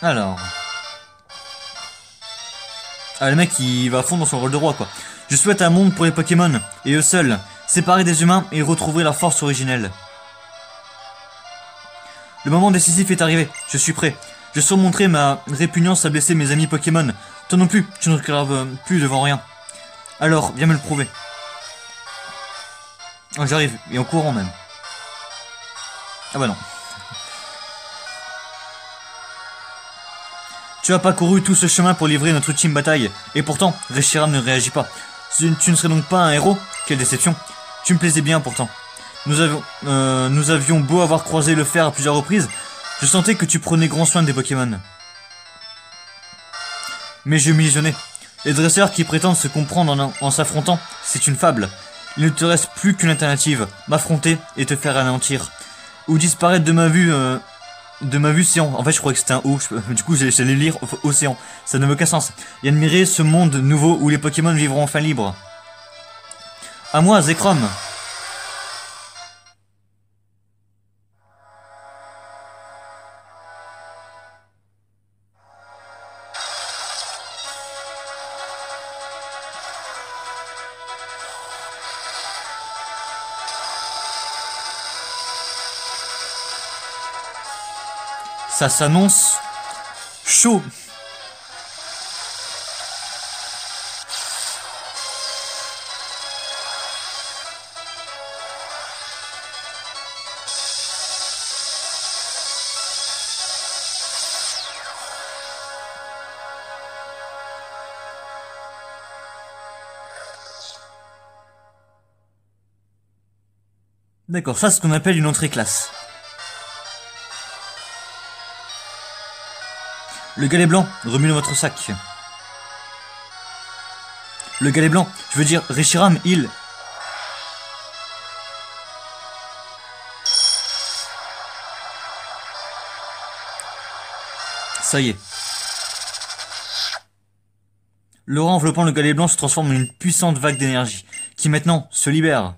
Alors... Ah, le mec, il va à fond dans son rôle de roi, quoi. Je souhaite un monde pour les Pokémon, et eux seuls, séparés des humains et retrouver leur force originelle. Le moment décisif est arrivé, je suis prêt. Je surmonterai ma répugnance à blesser mes amis Pokémon. Toi non plus, tu ne reculeras plus devant rien. Alors, viens me le prouver. Oh, j'arrive, et en courant même. Ah bah non. Tu as parcouru tout ce chemin pour livrer notre ultime bataille, et pourtant, Reshiram ne réagit pas. Tu ne serais donc pas un héros? Quelle déception. Tu me plaisais bien pourtant. Nous avions beau avoir croisé le fer à plusieurs reprises, je sentais que tu prenais grand soin des Pokémon. Mais je m'illusionnais. Les dresseurs qui prétendent se comprendre en s'affrontant, c'est une fable. Il ne te reste plus qu'une alternative, m'affronter et te faire anéantir. Ou disparaître de ma vue séant. En fait, je croyais que c'était un O. Du coup, j'allais lire océan. Ça n'a aucun sens. Et admirer ce monde nouveau où les Pokémon vivront enfin libres. À moi, Zekrom. Ça s'annonce chaud. D'accord, ça c'est ce qu'on appelle une entrée classe. Le galet blanc, remue dans votre sac. Le galet blanc, je veux dire, Reshiram, il... Ça y est. L'aura enveloppant le galet blanc se transforme en une puissante vague d'énergie, qui maintenant se libère.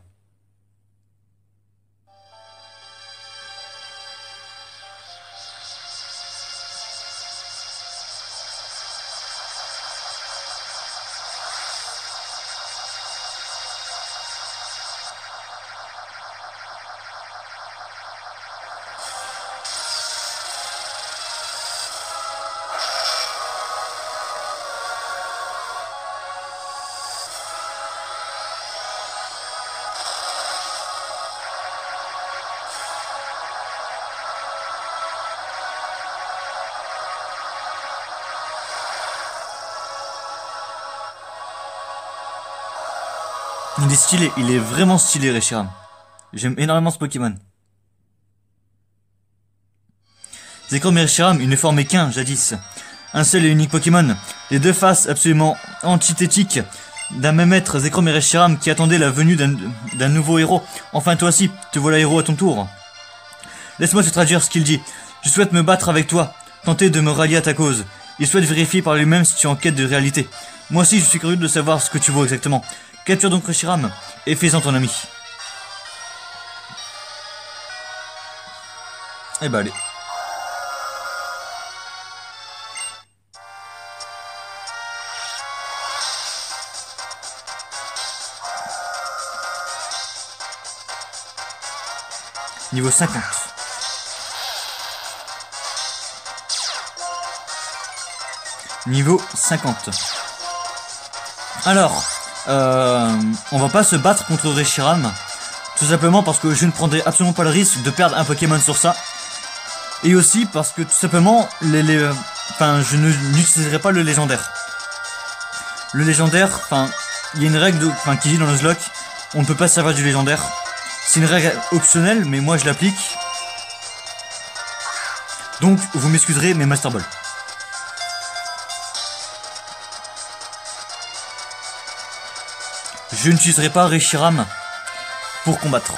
Il est stylé, il est vraiment stylé, Reshiram. J'aime énormément ce Pokémon. Zekrom et Reshiram, ils ne formaient qu'un, jadis. Un seul et unique Pokémon. Les deux faces absolument antithétiques d'un même être, Zekrom et Reshiram, qui attendaient la venue d'un nouveau héros. Enfin, toi aussi, te voilà héros à ton tour. Laisse-moi te traduire ce qu'il dit. Je souhaite me battre avec toi, tenter de me rallier à ta cause. Il souhaite vérifier par lui-même si tu es en quête de réalité. Moi aussi, je suis curieux de savoir ce que tu vaux exactement. Capture donc Reshiram et fais-en ton ami. Eh bah allez. Niveau 50. Niveau 50. Alors, on va pas se battre contre Reshiram. Tout simplement parce que je ne prendrai absolument pas le risque de perdre un Pokémon sur ça. Et aussi parce que tout simplement, je n'utiliserai pas le légendaire. Le légendaire, il y a une règle qui dit dans Nuzlocke, on ne peut pas se servir du légendaire. C'est une règle optionnelle, mais moi je l'applique. Donc, vous m'excuserez, mais Master Ball. Je n'utiliserai pas Reshiram pour combattre.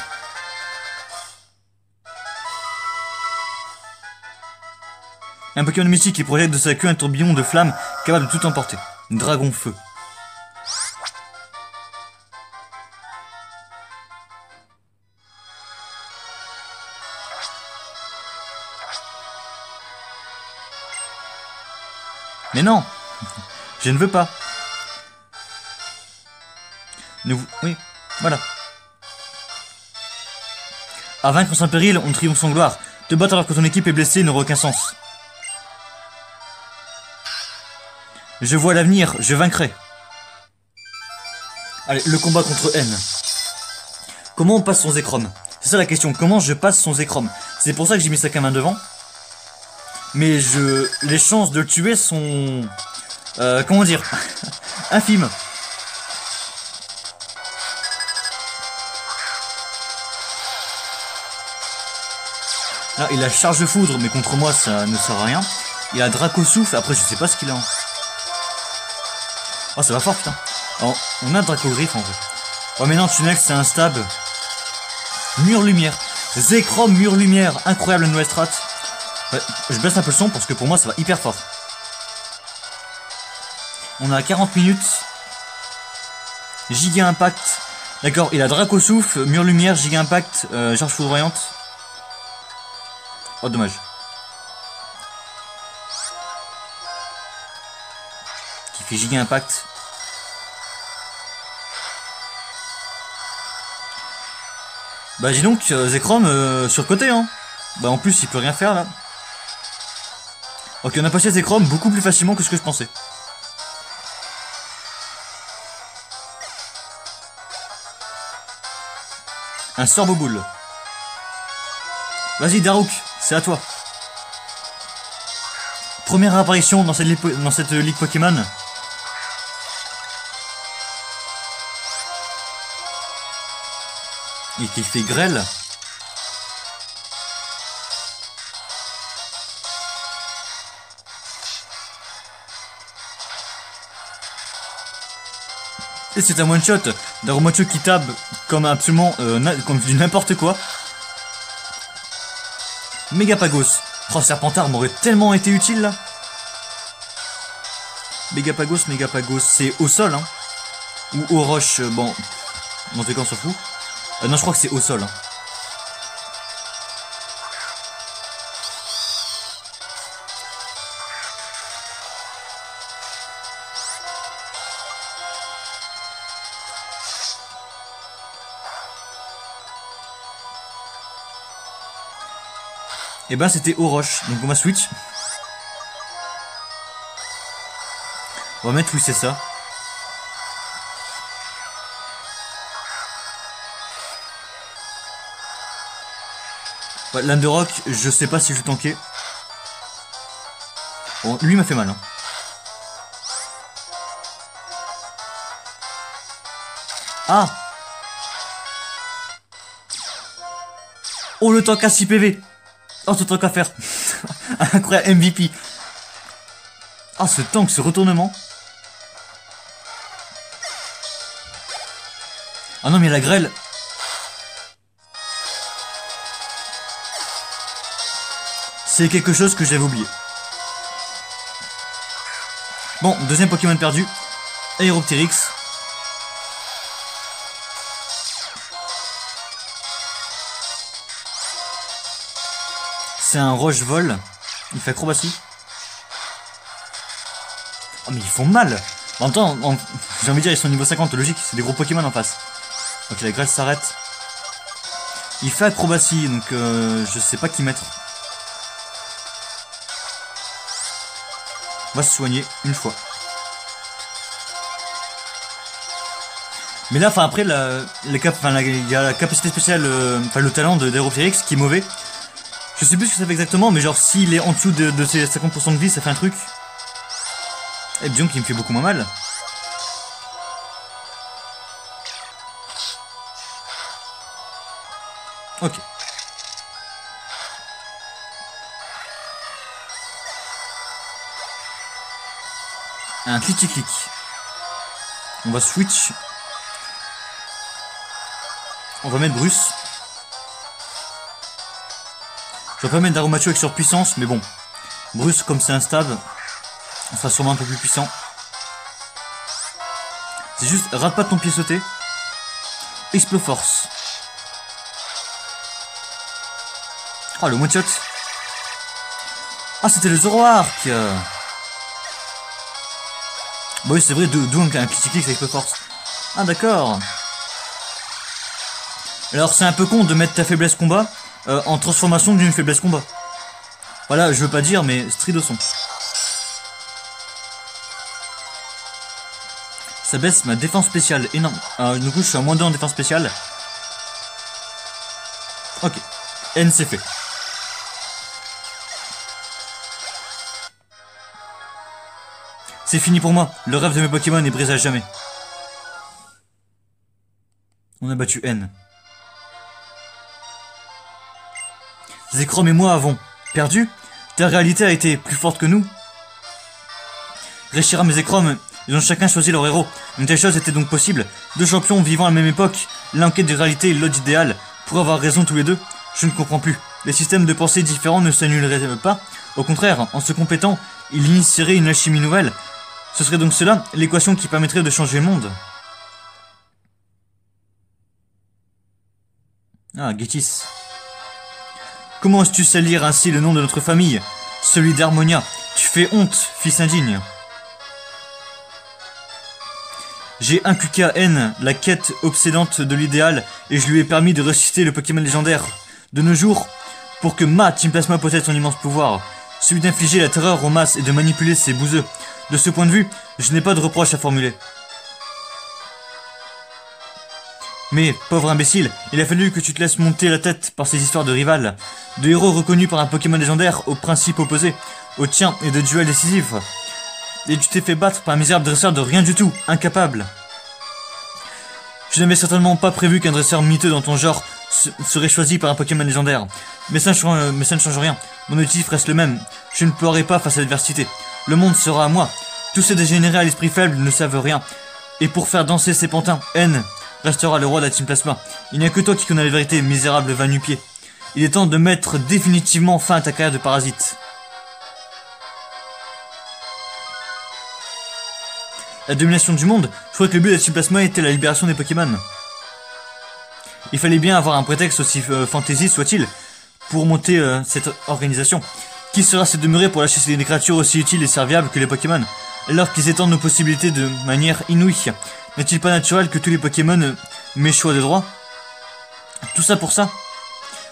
Un Pokémon mythique qui projette de sa queue un tourbillon de flammes capable de tout emporter. Dragon feu. Mais non. Je ne veux pas. Oui, voilà. À vaincre sans péril, on triomphe sans gloire. Te battre alors que ton équipe est blessée n'aura aucun sens. Je vois l'avenir, je vaincrai. Allez, le combat contre N. Comment on passe son Zekrom? C'est ça la question, comment je passe son Zekrom? C'est pour ça que j'ai mis sa main devant. Mais les chances de le tuer sont... comment dire? Infimes. Là, il a charge de foudre, mais contre moi, ça ne sert à rien. Il a Draco Souffle, après je sais pas ce qu'il a. Oh, ça va fort, putain. Alors, on a Draco Griffe, en fait. Oh, mais non, Tunnel, c'est un stab. Mur Lumière. Zekrom Mur Lumière. Incroyable nouvelle strat. Ouais, je baisse un peu le son, parce que pour moi, ça va hyper fort. On a 40 minutes. Giga Impact. D'accord, il a Draco Souffle, Mur Lumière, Giga Impact, Charge Foudroyante. Oh, dommage. Qui fait Giga Impact. Bah dis donc, Zekrom surcoté hein. Bah en plus il peut rien faire là. Ok, on a passé Zekrom beaucoup plus facilement que ce que je pensais. Un Sorboboule. Vas-y Daruk, c'est à toi. Première apparition dans cette ligue Pokémon. Et qui fait grêle. Et c'est un one shot. Darumacho qui tabe comme absolument comme du n'importe quoi. Megapagos. Oh, Serpentard m'aurait tellement été utile là. Megapagos, c'est au sol hein. Ou aux roches, bon. Dans tous les cas on s'en fout. Non, je crois que c'est au sol hein. Et ben c'était aux roches, donc on va switch. On va mettre oui c'est ça. Ouais, l'Underrock, je sais pas si je vais tanker. Bon, lui m'a fait mal hein. Ah. Oh le tank à 6 PV. Oh ce tank à faire. Incroyable MVP. Ah ce tank, ce retournement. Ah non mais la grêle. C'est quelque chose que j'avais oublié. Bon, deuxième Pokémon perdu. Aeropteryx. C'est un roche-vol. Il fait acrobatie. Oh mais ils font mal. En même temps, j'ai envie de dire ils sont niveau 50, logique, c'est des gros Pokémon en face. Ok, la grêle s'arrête. Il fait acrobatie, donc je sais pas qui mettre. On va se soigner une fois. Mais là, enfin après, il y a la capacité spéciale, enfin le talent d'Aeropteryx qui est mauvais. Je sais plus ce que ça fait exactement, mais genre s'il est en dessous de ses 50% de vie, ça fait un truc. Et disons qu'il me fait beaucoup moins mal. Ok. Un clic-clic. On va switch. On va mettre Bruce. Je vais pas mettre Darumacho avec surpuissance, mais bon. Bruce, comme c'est un stab, on sera sûrement un peu plus puissant. C'est juste, rate pas ton pied sauté. Exploforce. Oh, le one shot. Ah, c'était le Zoroark. Bah oui, c'est vrai, d'où un clic-clic avec peu force. Ah, d'accord. Alors, c'est un peu con de mettre ta faiblesse combat en transformation d'une faiblesse combat. Voilà, je veux pas dire, mais stri de son. Ça baisse ma défense spéciale. Énorme. Alors, du coup, je suis à moins 2 en défense spéciale. Ok. N, c'est fait. C'est fini pour moi. Le rêve de mes Pokémon est brisé à jamais. On a battu N. Zekrom et moi avons perdu. Ta réalité a été plus forte que nous. Reshiram et Zekrom, ils ont chacun choisi leur héros. Une telle chose était donc possible. Deux champions vivant à la même époque, l'un en quête de réalité et l'autre idéal. Pour avoir raison tous les deux, je ne comprends plus. Les systèmes de pensée différents ne s'annuleraient pas. Au contraire, en se complétant, ils initieraient une alchimie nouvelle. Ce serait donc cela, l'équation qui permettrait de changer le monde. Ah, Getis. Comment oses-tu salir ainsi le nom de notre famille? Celui d'Harmonia. Tu fais honte, fils indigne. J'ai inculqué à N la quête obsédante de l'idéal et je lui ai permis de ressusciter le Pokémon légendaire. De nos jours, pour que ma Team Plasma possède son immense pouvoir, celui d'infliger la terreur aux masses et de manipuler ses bouseux. De ce point de vue, je n'ai pas de reproche à formuler. Mais, pauvre imbécile, il a fallu que tu te laisses monter la tête par ces histoires de rivales, de héros reconnus par un Pokémon légendaire aux principes opposés, au tien et de duels décisifs. Et tu t'es fait battre par un misérable dresseur de rien du tout, incapable. Je n'avais certainement pas prévu qu'un dresseur miteux dans ton genre serait choisi par un Pokémon légendaire. Mais ça ne change rien. Mon objectif reste le même. Je ne pleurerai pas face à l'adversité. Le monde sera à moi. Tous ces dégénérés à l'esprit faible ne savent rien. Et pour faire danser ces pantins, N restera le roi de la Team Plasma. Il n'y a que toi qui connais la vérité, misérable va-nu-pied. Il est temps de mettre définitivement fin à ta carrière de parasite. La domination du monde, je crois que le but de la Team Plasma était la libération des Pokémon. Il fallait bien avoir un prétexte aussi fantaisiste soit-il pour monter cette organisation. Qui sera-t-il demeuré pour lâcher des créatures aussi utiles et serviables que les Pokémon, alors qu'ils étendent nos possibilités de manière inouïe? N'est-il pas naturel que tous les Pokémon m'aient choix de droit? Tout ça pour ça?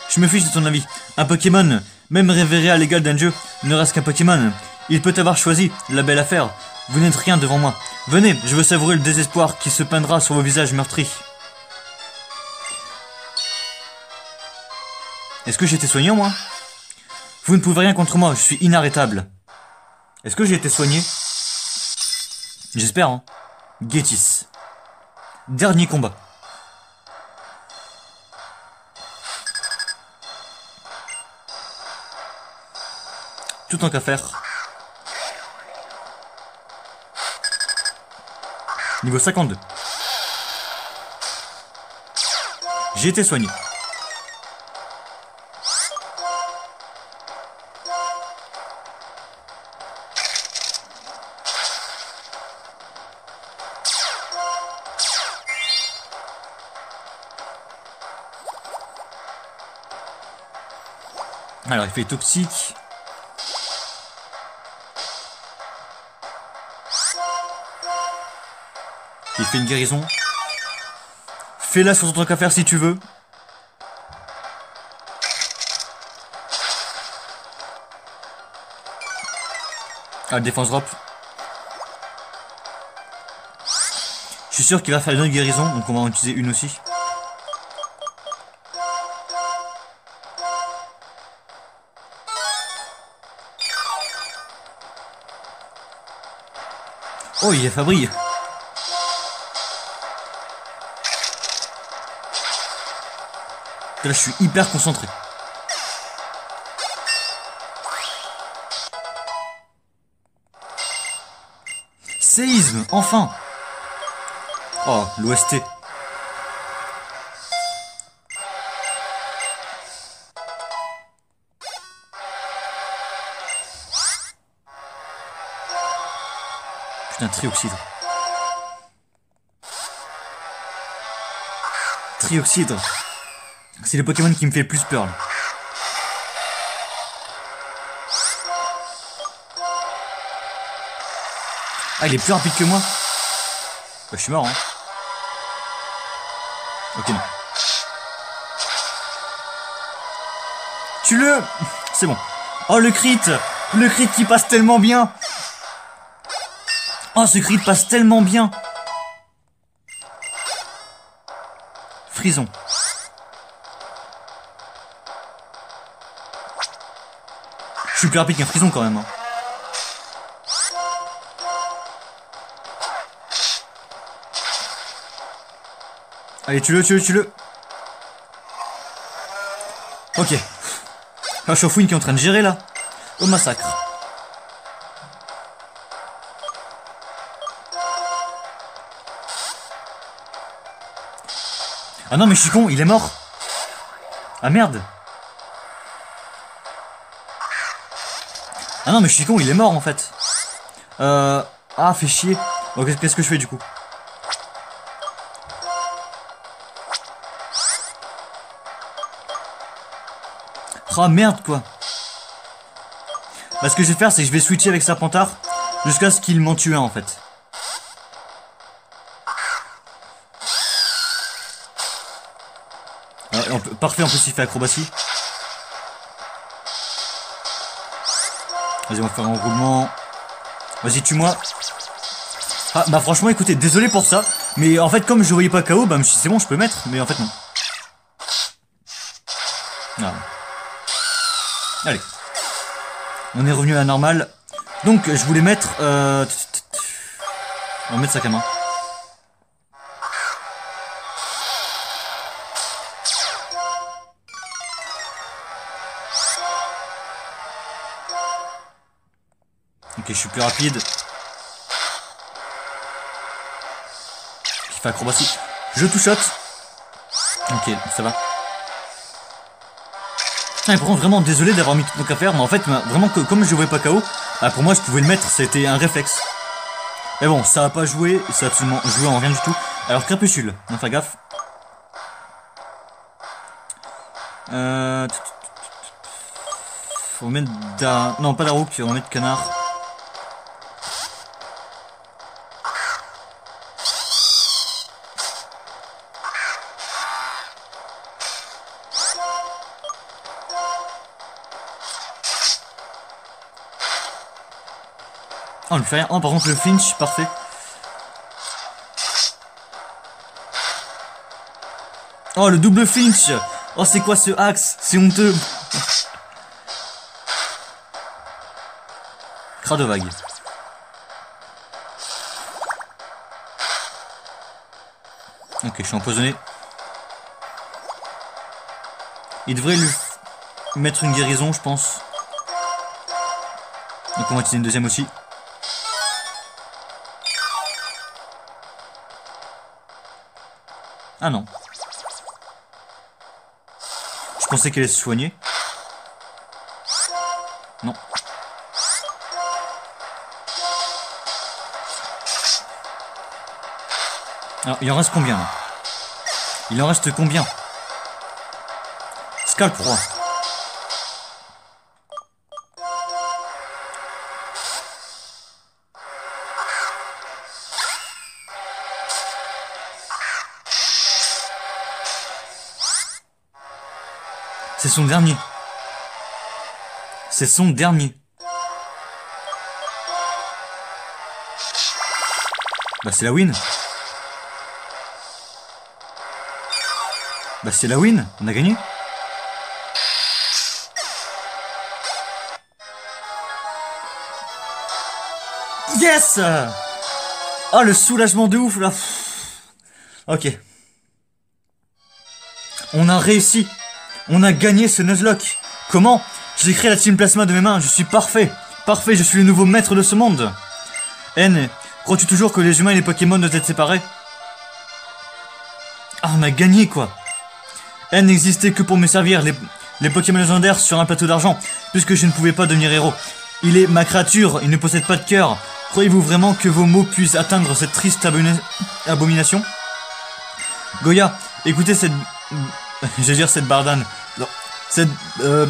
Je me fiche de ton avis. Un Pokémon, même révéré à l'égal d'un dieu, ne reste qu'un Pokémon. Il peut avoir choisi, la belle affaire. Vous n'êtes rien devant moi. Venez, je veux savourer le désespoir qui se peindra sur vos visages meurtris. Est-ce que j'ai été soigné, moi? Vous ne pouvez rien contre moi, je suis inarrêtable. Est-ce que j'ai été soigné? J'espère, hein. Getis. Dernier combat. Tout en qu'à faire. Niveau 52. J'ai été soigné. Alors il fait toxique. Il fait une guérison. Fais-la sur ton truc à faire si tu veux. Ah, défense drop. Je suis sûr qu'il va faire une autre guérison, donc on va en utiliser une aussi. Oh, il y a Fabri. Là, je suis hyper concentré. Séisme, enfin. Oh, l'OST. Putain, trioxydre. Trioxydre. C'est le Pokémon qui me fait le plus peur là. Ah, il est plus rapide que moi. Bah, je suis mort, hein. Ok, non. Tue-le. C'est bon. Oh, le crit. Le crit qui passe tellement bien. Oh, ce crit passe tellement bien. Frison. Je suis plus rapide qu'un frison quand même. Hein. Allez, tue-le, tue-le, tue-le. Ok. Ah, Shofwin qui est en train de gérer là. Au massacre. Ah non, mais je suis con, il est mort. Ah merde. Ah non, mais je suis con, il est mort en fait. Ah, fait chier. Bon, qu'est-ce que je fais du coup? Ah merde quoi. Bah, ce que je vais faire, c'est que je vais switcher avec Serpentard jusqu'à ce qu'il m'en tue un en fait. Parfait, en plus il fait acrobatie. Vas-y, on va faire un roulement. Vas-y, tue-moi. Ah, bah franchement, écoutez, désolé pour ça. Mais en fait, comme je voyais pas KO, bah je me suis dit, c'est bon, je peux le mettre. Mais en fait, non. Ah. Allez. On est revenu à la normale. Donc, je voulais mettre... On va mettre sac à main. Ok, je suis plus rapide. Qui fait acrobatie. Je tout shot. Ok, ça va. Ah, par contre, vraiment désolé d'avoir mis tout mon affaire, mais en fait, vraiment, comme je ne voyais pas KO, bah, pour moi, je pouvais le mettre, c'était un réflexe. Mais bon, ça a pas joué, ça a absolument joué en rien du tout. Alors, Crépuscule, on va faire gaffe. Faut mettre non, pas Daruk, on va mettre Canard. Oh, le fait rien. Oh, par contre, le flinch, parfait. Oh, le double flinch. Oh, c'est quoi ce axe? C'est honteux. Cradovague. Ok, je suis empoisonné. Il devrait lui mettre une guérison, je pense. Donc on va utiliser une deuxième aussi. Ah non. Je pensais qu'elle allait se soigner. Non. Alors, il en reste combien là? Il en reste combien? Scalp roi. C'est son dernier. C'est son dernier. Bah c'est la win. Bah c'est la win, on a gagné. Yes! Oh le soulagement de ouf là. Ok. On a réussi. On a gagné ce Nuzlocke. Comment? J'ai créé la Team Plasma de mes mains, je suis parfait. Parfait, je suis le nouveau maître de ce monde. N, crois-tu toujours que les humains et les Pokémon doivent être séparés? Ah, on a gagné quoi. N n'existait que pour me servir, les Pokémon légendaires sur un plateau d'argent, puisque je ne pouvais pas devenir héros. Il est ma créature, il ne possède pas de cœur. Croyez-vous vraiment que vos mots puissent atteindre cette triste abomination? Goya, écoutez cette... J'allais dire cette bardane. Non. Cette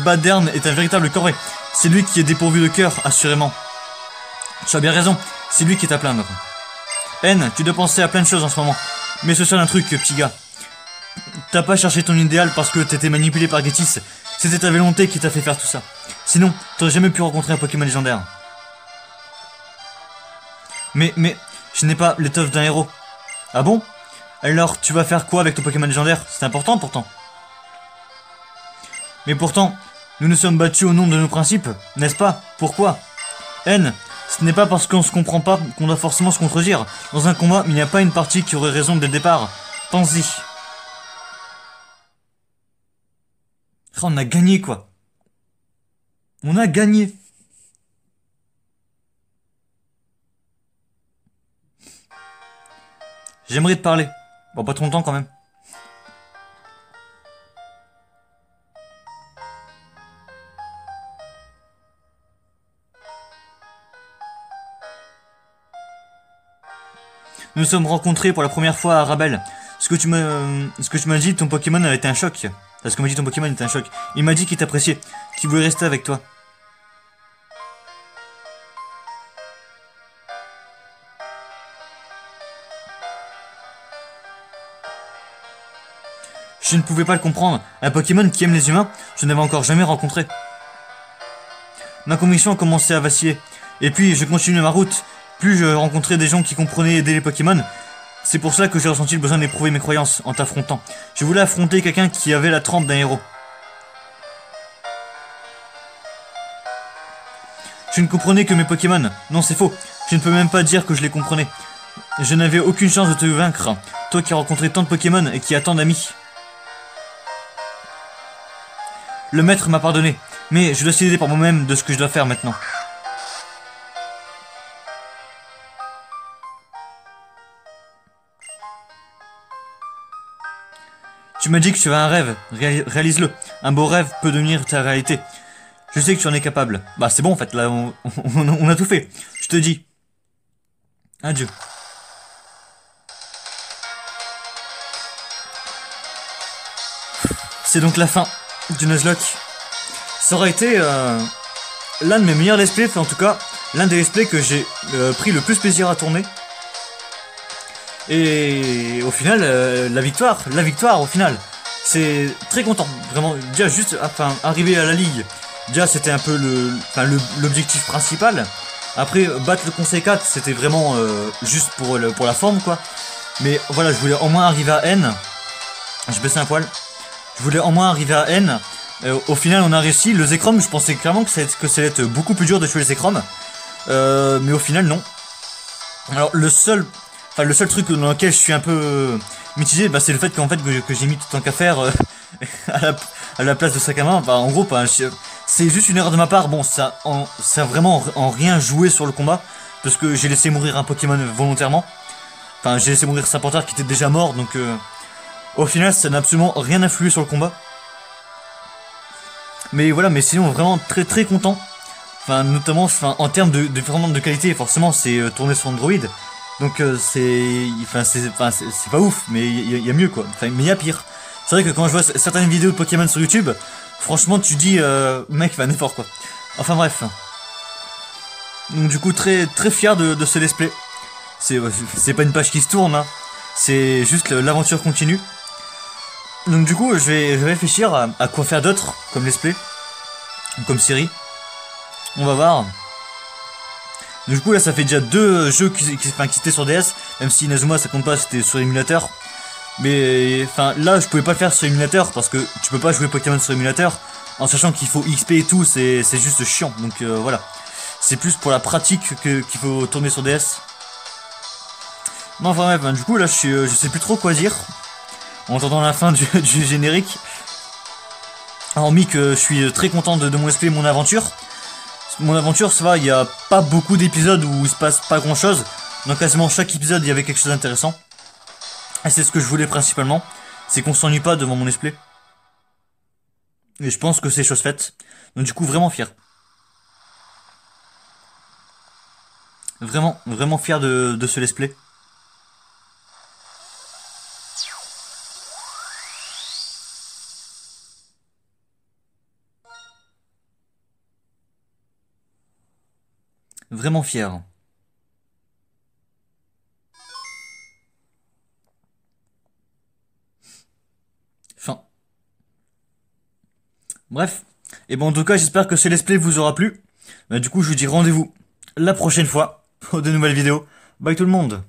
baderne est un véritable corvée. C'est lui qui est dépourvu de cœur, assurément. Tu as bien raison. C'est lui qui est à plaindre. N, tu dois penser à plein de choses en ce moment. Mais ce seul un truc, petit gars. T'as pas cherché ton idéal parce que t'étais manipulé par Getis. C'était ta volonté qui t'a fait faire tout ça. Sinon, t'aurais jamais pu rencontrer un Pokémon légendaire. Mais, je n'ai pas l'étoffe d'un héros. Ah bon? Alors, tu vas faire quoi avec ton Pokémon légendaire? C'est important pourtant. Mais pourtant, nous nous sommes battus au nom de nos principes, n'est-ce pas? Pourquoi? N, ce n'est pas parce qu'on se comprend pas qu'on doit forcément se contredire. Dans un combat, il n'y a pas une partie qui aurait raison dès le départ. Pense-y. Oh, on a gagné quoi. On a gagné. J'aimerais te parler. Bon, pas trop longtemps quand même. Nous nous sommes rencontrés pour la première fois à Rabel. Ce que tu m'as dit, ton Pokémon a été un choc. Ce que m'a dit ton Pokémon était un choc. Il m'a dit qu'il t'appréciait, qu'il voulait rester avec toi. Je ne pouvais pas le comprendre. Un Pokémon qui aime les humains, je n'avais encore jamais rencontré. Ma conviction a commencé à vaciller. Et puis, je continuais ma route. Plus je rencontrais des gens qui comprenaient aider les Pokémon. C'est pour cela que j'ai ressenti le besoin d'éprouver mes croyances en t'affrontant. Je voulais affronter quelqu'un qui avait la trempe d'un héros. Je ne comprenais que mes Pokémon. Non, c'est faux. Je ne peux même pas dire que je les comprenais. Je n'avais aucune chance de te vaincre. Toi qui as rencontré tant de Pokémon et qui as tant d'amis. Le maître m'a pardonné, mais je dois décider par moi-même de ce que je dois faire maintenant. Tu m'as dit que tu avais un rêve, réalise-le. Un beau rêve peut devenir ta réalité. Je sais que tu en es capable. Bah c'est bon en fait, là on a tout fait. Je te dis. Adieu. C'est donc la fin du Nuzlocke. Ça aurait été l'un de mes meilleurs let's play, enfin en tout cas l'un des let's play que j'ai pris le plus plaisir à tourner. Et au final, la victoire au final. C'est très content, vraiment. Déjà juste, enfin, arriver à la ligue, déjà c'était un peu l'objectif principal. Après, battre le Conseil 4, c'était vraiment juste pour la forme quoi. Mais voilà, je voulais au moins arriver à N. Je baissais un poil. Je voulais au moins arriver à N. Au final, on a réussi. Le Zekrom, je pensais clairement que ça allait être beaucoup plus dur de tuer le Zekrom. Mais au final, non. Alors, le seul truc dans lequel je suis un peu mitigé, bah, c'est le fait qu'en fait que j'ai mis tout tant qu'à faire à la place de sac à main. Bah, en gros, bah, c'est juste une erreur de ma part. Bon, ça a vraiment en rien joué sur le combat, parce que j'ai laissé mourir un Pokémon volontairement. Enfin, j'ai laissé mourir Saportar qui était déjà mort, donc au final, ça n'a absolument rien influé sur le combat. Mais voilà, mais sinon vraiment très très content. Enfin, notamment, en termes de qualité, forcément, c'est tourné sur Android. Donc c'est pas ouf, mais il y a mieux quoi. Enfin, mais il y a pire. C'est vrai que quand je vois certaines vidéos de Pokémon sur YouTube, franchement tu dis mec, fais un effort quoi. Enfin bref. Donc du coup très très fier de ce let's play. C'est pas une page qui se tourne, hein. C'est juste l'aventure continue. Donc du coup je vais réfléchir à quoi faire d'autre comme let's play, comme série. On va voir. Du coup là ça fait déjà 2 jeux qui étaient sur DS, même si Inazuma ça compte pas, c'était sur émulateur. Mais enfin là je pouvais pas le faire sur émulateur parce que tu peux pas jouer Pokémon sur émulateur en sachant qu'il faut XP et tout, c'est juste chiant. Donc voilà. C'est plus pour la pratique qu'il faut tourner sur DS. Non enfin bref, du coup là je sais plus trop quoi dire en entendant la fin du générique. Hormis que je suis très content de mon SP, mon aventure. Mon aventure, ça va, il n'y a pas beaucoup d'épisodes où il se passe pas grand chose. Donc quasiment chaque épisode, il y avait quelque chose d'intéressant. Et c'est ce que je voulais principalement. C'est qu'on s'ennuie pas devant mon let's-play. Et je pense que c'est chose faite. Donc du coup, vraiment fier. Vraiment, vraiment fier de ce let's-play. Vraiment fier. Bref. Et bon, en tout cas, j'espère que ce let's play vous aura plu. Bah, du coup, je vous dis rendez-vous la prochaine fois pour de nouvelles vidéos. Bye tout le monde.